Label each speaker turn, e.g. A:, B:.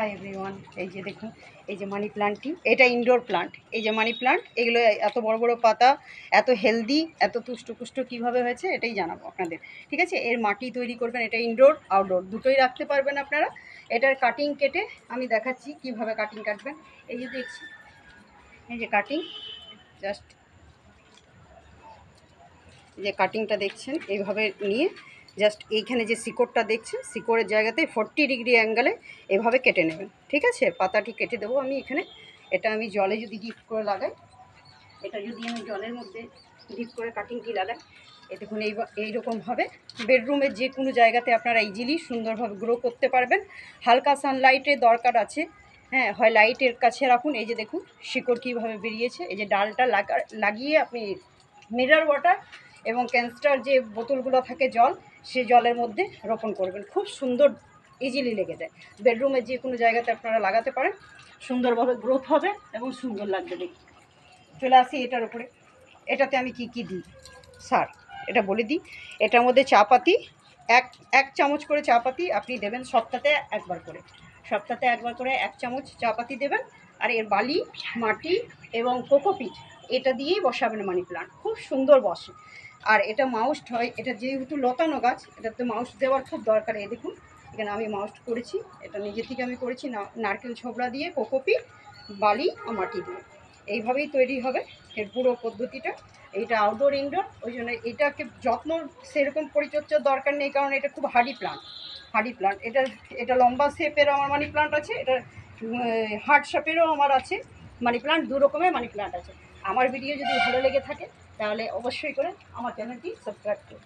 A: Hi everyone, এই যে দেখুন, এই যে মানি প্লান্টটি, এটা ইনডোর প্লান্ট। এই যে মানি প্লান্ট, এগুলো এত বড় বড় পাতা, এত হেলদি, এত তুষ্টপুষ্ট কীভাবে হয়েছে এটাই জানাবো আপনাদের। ঠিক আছে, এর মাটি তৈরি করবেন, এটা ইনডোর আউটডোর দুটোই রাখতে পারবেন আপনারা। এটার কাটিং কেটে আমি দেখাচ্ছি কিভাবে কাটিং কাটবেন। এই যে দেখছি, এই যে কাটিং, জাস্ট এই যে কাটিংটা দেখছেন, এইভাবে নিয়ে জাস্ট এইখানে যে শিকড়টা দেখছেন, শিকড়ের জায়গাতে 40 ডিগ্রি অ্যাঙ্গেলে এভাবে কেটে নেবেন। ঠিক আছে, পাতাটি কেটে দেবো আমি এখানে। এটা আমি জলে যদি ডিপ করে লাগাই, এটা যদি আমি জলের মধ্যে ডিপ করে কাটিংটি লাগাই, এ দেখুন এইরকমভাবে বেডরুমের যে কোনো জায়গাতে আপনারা ইজিলি সুন্দরভাবে গ্রো করতে পারবেন। হালকা সানলাইটের দরকার আছে, হ্যাঁ, হয় লাইটের কাছে রাখুন। এই যে দেখুন শিকড় কীভাবে বেরিয়েছে। এই যে ডালটা লাগিয়ে আপনি মিনারেল ওয়াটার এবং ক্যান্স্টার যে বোতলগুলো থাকে জল, সে জলের মধ্যে রোপণ করবেন। খুব সুন্দর, ইজিলি লেগে যায়। বেডরুমের যে কোনো জায়গাতে আপনারা লাগাতে পারেন, সুন্দরভাবে গ্রোথ হবে এবং সুন্দর লাগবে দেখতে। চলে আসি এটার উপরে। এটাতে আমি কি দিই স্যার, এটা বলে দিই। এটার মধ্যে চা পাতি, এক চামচ করে চা পাতি আপনি দেবেন সপ্তাহে একবার করে। সপ্তাহে একবার করে 1 চামচ চা পাতি দেবেন। আর এর বালি, মাটি এবং কোকোপিট, এটা দিয়েই বসাবেন মানি প্লান্ট। খুব সুন্দর বসে। আর এটা মাউস্ট হয়, এটা যেহেতু লতানো গাছ, এটাতে মাউস্ট দেওয়ার খুব দরকার। এই দেখুন এখানে আমি মাউস্ট করেছি, এটা নিজে থেকে আমি করেছি নারকেল ছোবড়া দিয়ে, কোকোপিট, বালি আর মাটি দিয়ে। এইভাবেই তৈরি হবে এর পুরো পদ্ধতিটা। এইটা আউটডোর ইনডোর, ওই জন্য এটাকে যত্ন সেরকম পরিচর্যার দরকার নেই, কারণ এটা খুব হার্ডি প্লান্ট। এটা লম্বা শেপের আমার মানি প্লান্ট আছে, এটা হার্ড শেপেরও আমার আছে মানি প্লান্ট। 2 রকমের মানি প্লান্ট আছে। আমার ভিডিও যদি ভালো লেগে থাকে তাহলে অবশ্যই করে আমার চ্যানেলটি সাবস্ক্রাইব করুন।